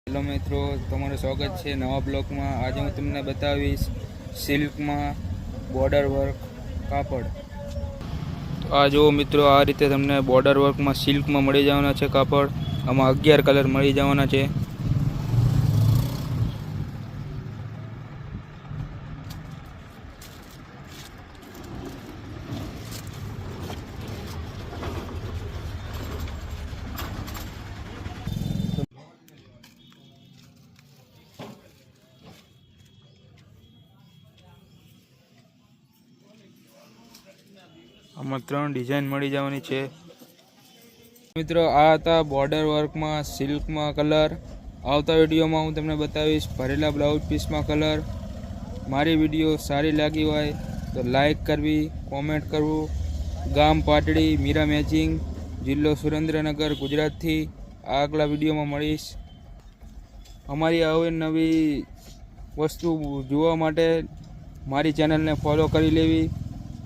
Hello મિત્રો, તમારું સ્વાગત છે નવા બ્લોગમાં। આજે હું તમને બતાવીશ સિલ્કમાં બોર્ડર વર્ક કાપડ। આ જુઓ મિત્રો, આ રીતે તમને બોર્ડર વર્કમાં સિલ્કમાં મળી જવાના છે કાપડ। આમાં 11 કલર મળી જવાના છે। આમાં 3 ડિઝાઇન મળી જવાની છે મિત્રો। આ હતા બોર્ડર વર્કમાં સિલ્કમાં કલર। આવતા વિડીયોમાં હું તમને બતાવીશ ભરેલા બ્લાઉઝ પીસમાં કલર। મારી વિડીયો સારી લાગી હોય તો લાઈક કરવી, કોમેન્ટ કરવું। ગામ પાટડી, મીરા મેચિંગ, જિલ્લો સુરેન્દ્રનગર, ગુજરાતથી। આગલા વિડીયોમાં મળીશ। અમારી આવી નવી વસ્તુ જોવા માટે મારી ચેનલને ફોલો કરી લેવી।